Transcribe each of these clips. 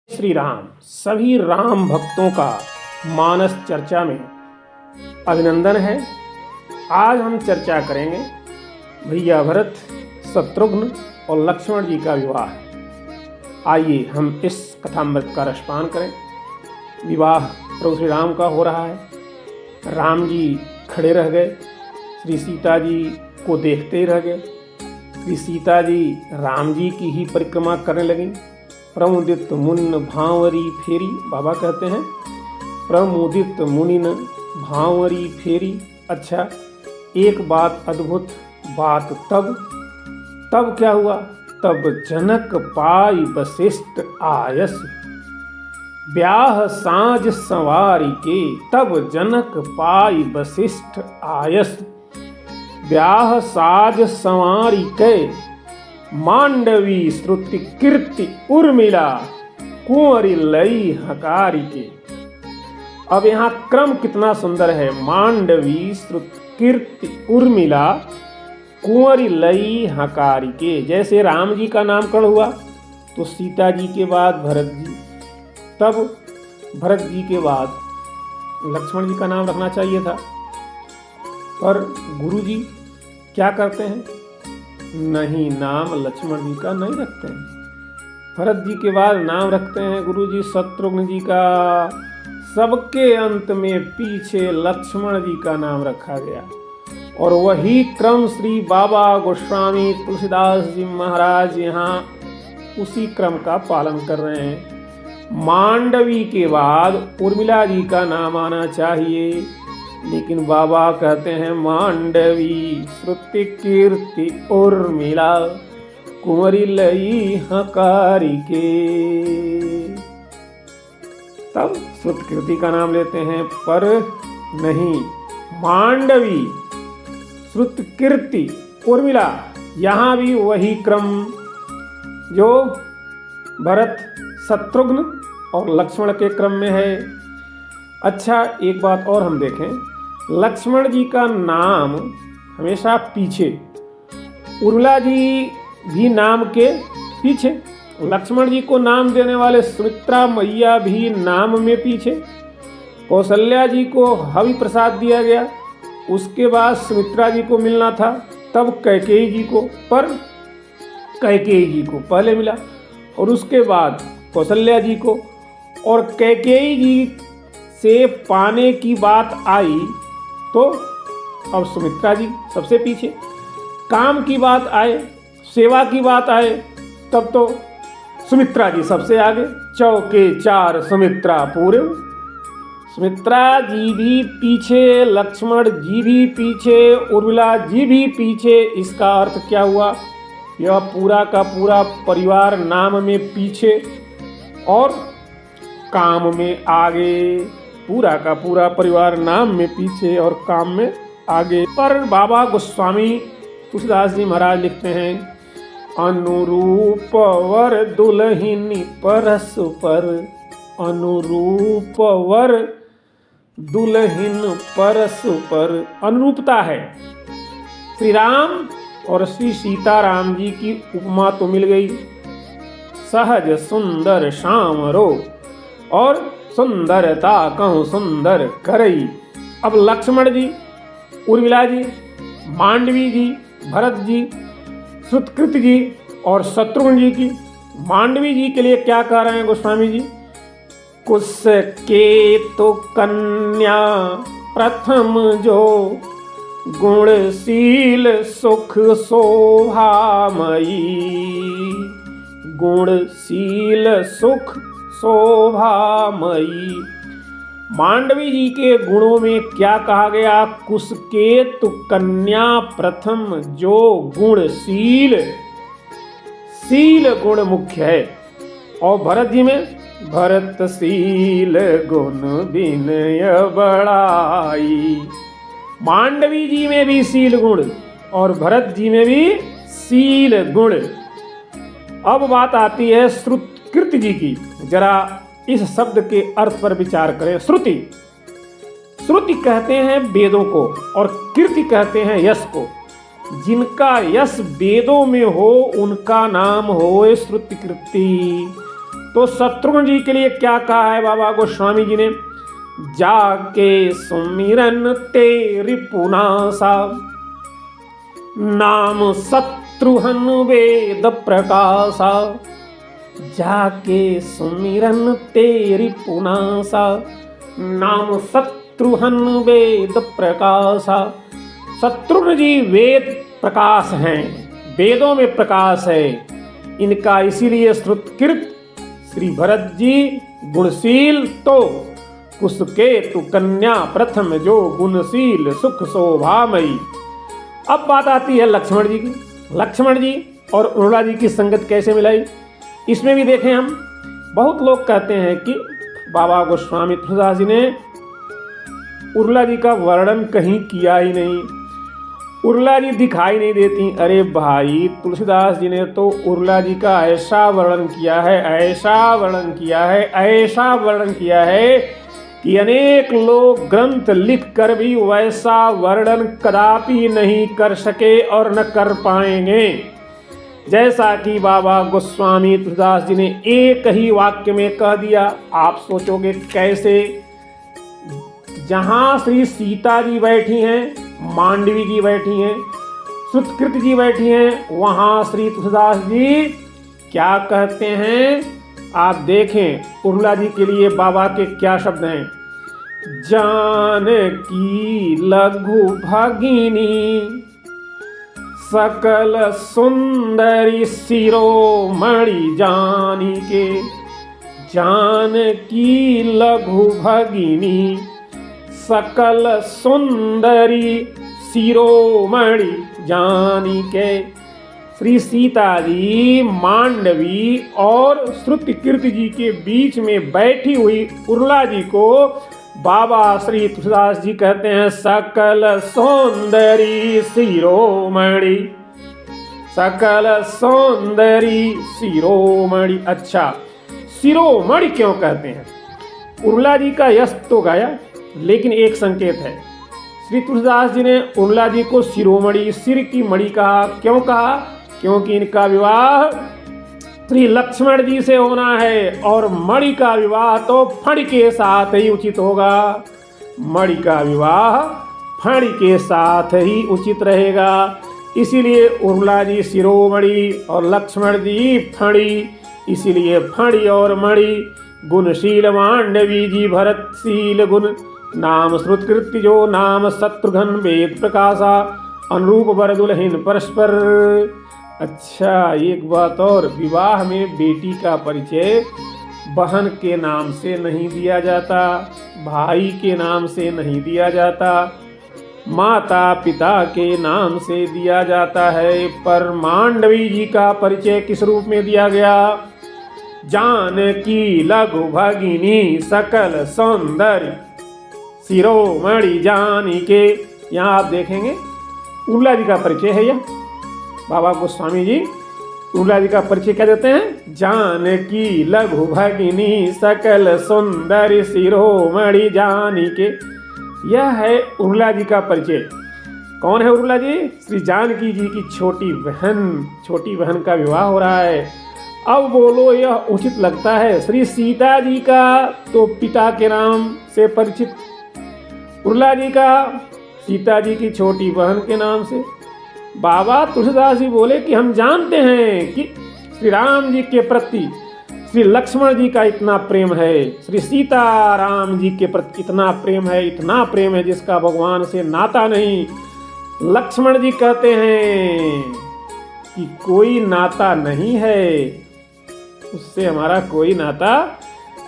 श्री राम सभी राम भक्तों का मानस चर्चा में अभिनंदन है। आज हम चर्चा करेंगे भैया भरत, शत्रुघ्न और लक्ष्मण जी का विवाह। आइए हम इस कथामृत का रसपान करें। विवाह प्रभु श्री राम का हो रहा है। राम जी खड़े रह गए, श्री सीता जी को देखते ही रह गए। श्री सीता जी राम जी की ही परिक्रमा करने लगी। प्रमुदित मुनिन भांवरी फेरी, बाबा कहते हैं प्रमुदित मुनिन भांवरी फेरी। अच्छा, एक बात अद्भुत बात तब क्या हुआ? तब जनक पाई वशिष्ठ आयस, ब्याह साँझ संवारी के। तब जनक पाई वशिष्ठ आयस, ब्याह साँझ संवारी के। मांडवी श्रुति कीर्ति उर्मिला, कुंवरी लई हकारी के। अब यहाँ क्रम कितना सुंदर है। मांडवी श्रुति कीर्ति उर्मिला, कुंवरी लई हकारी के। जैसे राम जी का नामकरण हुआ तो सीता जी के बाद भरत जी, तब भरत जी के बाद लक्ष्मण जी का नाम रखना चाहिए था। पर गुरु जी क्या करते हैं? नहीं, नाम लक्ष्मण जी का नहीं रखते हैं। भरत जी के बाद नाम रखते हैं गुरु जी शत्रुघ्न जी का। सबके अंत में पीछे लक्ष्मण जी का नाम रखा गया और वही क्रम श्री बाबा गोस्वामी तुलसीदास जी महाराज यहाँ उसी क्रम का पालन कर रहे हैं। मांडवी के बाद उर्मिला जी का नाम आना चाहिए, लेकिन बाबा कहते हैं मांडवी श्रुति कीर्ति उर्मिला, कुंवरी लई हकारी के। तब श्रुति कीर्ति का नाम लेते हैं, पर नहीं, मांडवी श्रुति कीर्ति उर्मिला, यहाँ भी वही क्रम जो भरत शत्रुघ्न और लक्ष्मण के क्रम में है। अच्छा, एक बात और हम देखें, लक्ष्मण जी का नाम हमेशा पीछे, उर्मिला जी भी नाम के पीछे। लक्ष्मण जी को नाम देने वाले सुमित्रा मैया भी नाम में पीछे। कौशल्या जी को हवि प्रसाद दिया गया, उसके बाद सुमित्रा जी को मिलना था, तब कैकेयी जी को, पर कैकेयी जी को पहले मिला और उसके बाद कौशल्या जी को। और कैकेयी जी से पाने की बात आई तो अब सुमित्रा जी सबसे पीछे। काम की बात आए, सेवा की बात आए, तब तो सुमित्रा जी सबसे आगे। चौके चार सुमित्रा पूरे। सुमित्रा जी भी पीछे, लक्ष्मण जी भी पीछे, उर्मिला जी भी पीछे। इसका अर्थ क्या हुआ? यह पूरा का पूरा परिवार नाम में पीछे और काम में आगे। पूरा का पूरा परिवार नाम में पीछे और काम में आगे। पर बाबा गोस्वामी तुलसीदास जी महाराज लिखते हैं, अनुरूप वर दुल्हिनी परस पर, अनुरूप वर दुल्हिन परस पर। अनुरूपता है। श्री राम और श्री सीताराम जी की उपमा तो मिल गई, सहज सुंदर श्याम रो, और सुंदरता कहूँ सुंदर करई। अब लक्ष्मण जी, उर्मिला जी, मांडवी जी, भरत जी, श्रुतकृत जी और शत्रुघ्न जी की। मांडवी जी के लिए क्या कह रहे हैं गोस्वामी जी? कुश के तो कन्या प्रथम जो, गुणशील सुख शोभामयी, गुणशील सुख शोभामयी। मांडवी जी के गुणों में क्या कहा गया? कुश के तु कन्या प्रथम जो, गुणशील, शील गुण मुख्य है। और भरत जी में भरतशील गुण विनय बड़ाई। मांडवी जी में भी शील गुण और भरत जी में भी शील गुण। अब बात आती है श्रुतकृत जी की। जरा इस शब्द के अर्थ पर विचार करें। श्रुति, श्रुति कहते हैं वेदों को और कीर्ति कहते हैं यश को। जिनका यश वेदों में हो उनका नाम हो श्रुति कीर्ति। तो शत्रुघ्न जी के लिए क्या कहा है बाबा गोस्वामी जी ने? जाके सुमिरन तेरी पुनासा, नाम शत्रुघ्न वेद प्रकाशा। जाके सुमिरन तेरी पुनासा, नाम शत्रुघ्न वेद प्रकाशा। शत्रुघ्न जी वेद प्रकाश हैं, वेदों में प्रकाश है इनका, इसीलिए श्रुतकृत श्री भरत जी गुणशील तो कुशकेतु कन्या प्रथम जो गुणशील सुख शोभामयी। अब बात आती है लक्ष्मण जी की। लक्ष्मण जी और उर्मिला जी की संगत कैसे मिलाई, इसमें भी देखें हम। बहुत लोग कहते हैं कि बाबा गोस्वामी तुलसीदास जी ने उर्मिला जी का वर्णन कहीं किया ही नहीं, उर्मिला जी दिखाई नहीं देती। अरे भाई, तुलसीदास जी ने तो उर्मिला जी का ऐसा वर्णन किया है, ऐसा वर्णन किया है, ऐसा वर्णन किया है कि अनेक लोग ग्रंथ लिख कर भी वैसा वर्णन कदापि नहीं कर सके और न कर पाएंगे। जैसा कि बाबा गोस्वामी तुलसीदास जी ने एक ही वाक्य में कह दिया। आप सोचोगे कैसे? जहाँ श्री सीता जी बैठी हैं, मांडवी जी बैठी हैं, श्रुतकृत जी बैठी हैं, वहाँ श्री तुलसीदास जी क्या कहते हैं आप देखें। उर्मिला जी के लिए बाबा के क्या शब्द हैं? जानकी लघु भगिनी, सकल सुंदरी शिरोमणि जानिके। जानकी लघु भगिनी, सकल सुंदरी शिरोमणि जानिके। श्री सीता जी मांडवी और श्रुतकृत जी के बीच में बैठी हुई उर्मिला जी को बाबा श्री तुलसीदास जी कहते हैं सकल सौंदरी शिरोमणि, सकल सौंदरी शिरोमणि। अच्छा, शिरोमणि क्यों कहते हैं? उर्मिला जी का यश तो गाया, लेकिन एक संकेत है। श्री तुलसीदास जी ने उर्मिला जी को शिरोमणि, सिर की मणि कहा। क्यों कहा? क्योंकि इनका विवाह श्री लक्ष्मण जी से होना है और मणि का विवाह तो फण के साथ ही उचित होगा। मणि का विवाह फण के साथ ही उचित रहेगा। इसीलिए उर्मिला जी शिरोमणि और लक्ष्मण जी फणी, इसीलिए फणी और मणि। गुणशील मांडवी जी भरतशील गुण, नाम श्रुतकृत जो नाम शत्रुघ्न वेद प्रकाशा। अनुरूप वर दुल्हन परस्पर। अच्छा, एक बात और, विवाह में बेटी का परिचय बहन के नाम से नहीं दिया जाता, भाई के नाम से नहीं दिया जाता, माता पिता के नाम से दिया जाता है। पर मांडवी जी का परिचय किस रूप में दिया गया? जानकी लघु भगिनी, सकल सौंदर्य शिरोमणि जानिके। यहाँ आप देखेंगे उर्मिला जी का परिचय है यह। बाबा गोस्वामी जी उर्मिला जी का परिचय क्या देते हैं? जानकी लघु भगिनी, सकल सुंदर शिरोमणि जानिके। यह है उर्मिला जी का परिचय। कौन है उर्मिला जी? श्री जानकी जी की छोटी बहन का विवाह हो रहा है। अब बोलो, यह उचित लगता है? श्री सीता जी का तो पिता के नाम से परिचित, उर्मिला जी का सीता जी की छोटी बहन के नाम से। बाबा तुलसीदास जी बोले कि हम जानते हैं कि श्री राम जी के प्रति श्री लक्ष्मण जी का इतना प्रेम है, श्री सीता राम जी के प्रति इतना प्रेम है जिसका भगवान से नाता नहीं। लक्ष्मण जी कहते हैं कि कोई नाता नहीं है, उससे हमारा कोई नाता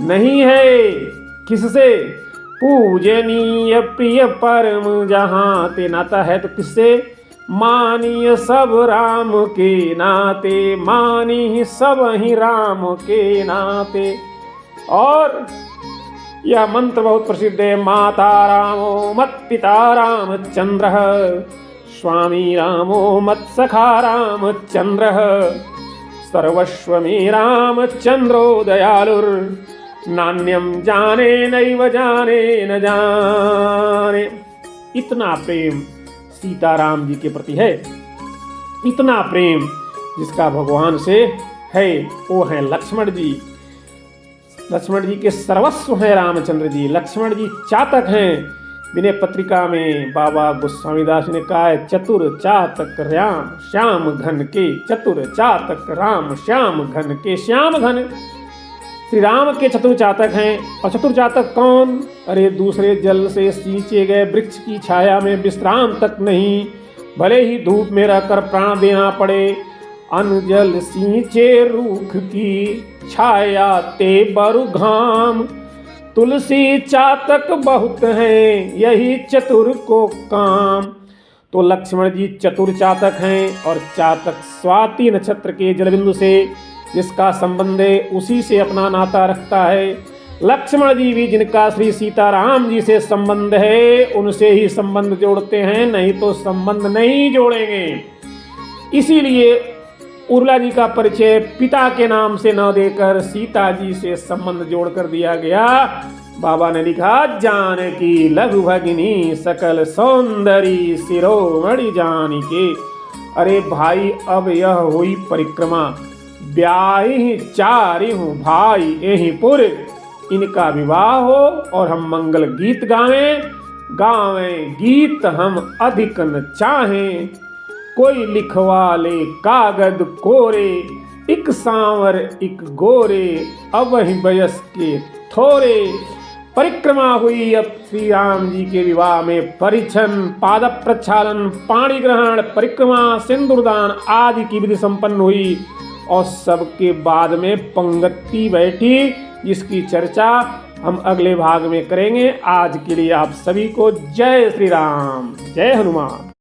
नहीं है। किससे? पूजनीय प्रिय परम जहाँ ते नाता है तो किससे? मानिय सब राम के नाते, मानी सब ही राम के नाते। और यह मंत्र बहुत प्रसिद्ध है। माता रामो मत पिता रामचंद्र, स्वामी रामो मत सखा रामचंद्र, सर्वस्व में रामचंद्रो दयालुर, नान्यम जाने नैव जाने न जाने। इतना प्रेम सीताराम जी के प्रति है, इतना प्रेम जिसका भगवान से है, वो है लक्ष्मण जी। लक्ष्मण जी के सर्वस्व हैं रामचंद्र जी। लक्ष्मण जी चातक हैं। विनय पत्रिका में बाबा गोस्वामीदास ने कहा है, चतुर चातक राम श्याम घन के, चतुर चातक राम श्याम घन के। श्याम घन श्री राम के चतुर चातक हैं। और चतुर चातक कौन? अरे दूसरे जल से सींचे गए वृक्ष की छाया में विश्राम तक नहीं, भले ही धूप में रहकर प्राण देना पड़े। अनजल सींचे रूख की छाया ते बरु घाम, तुलसी चातक बहुत हैं यही चतुर को काम। तो लक्ष्मण जी चतुर चातक हैं। और चातक स्वाति नक्षत्र के जलबिंदु से जिसका संबंध है उसी से अपना नाता रखता है। लक्ष्मण जी भी जिनका श्री सीताराम जी से संबंध है उनसे ही संबंध जोड़ते हैं, नहीं तो संबंध नहीं जोड़ेंगे। इसीलिए उर्ला जी का परिचय पिता के नाम से न देकर सीता जी से संबंध जोड़कर दिया गया। बाबा ने लिखा, जानकी लघु भगिनी सकल सौंदर्य शिरोमणि जानिके। अरे भाई अब यह हुई परिक्रमा, ब्याही चारि हूँ भाई यही पुर, इनका विवाह हो और हम मंगल गीत गावें गीत हम अधिक न चाहें। कोई लिखवा ले कागद कोरे, इक सांवर इक गोरे, अब ही बयस के थोरे। परिक्रमा हुई अब श्री राम जी के विवाह में परिछन, पाद प्रक्षालन, पाणी ग्रहण, परिक्रमा, सिंदूरदान आदि की विधि संपन्न हुई। और सबके बाद में पंगति बैठी, जिसकी चर्चा हम अगले भाग में करेंगे। आज के लिए आप सभी को जय श्री राम, जय हनुमान।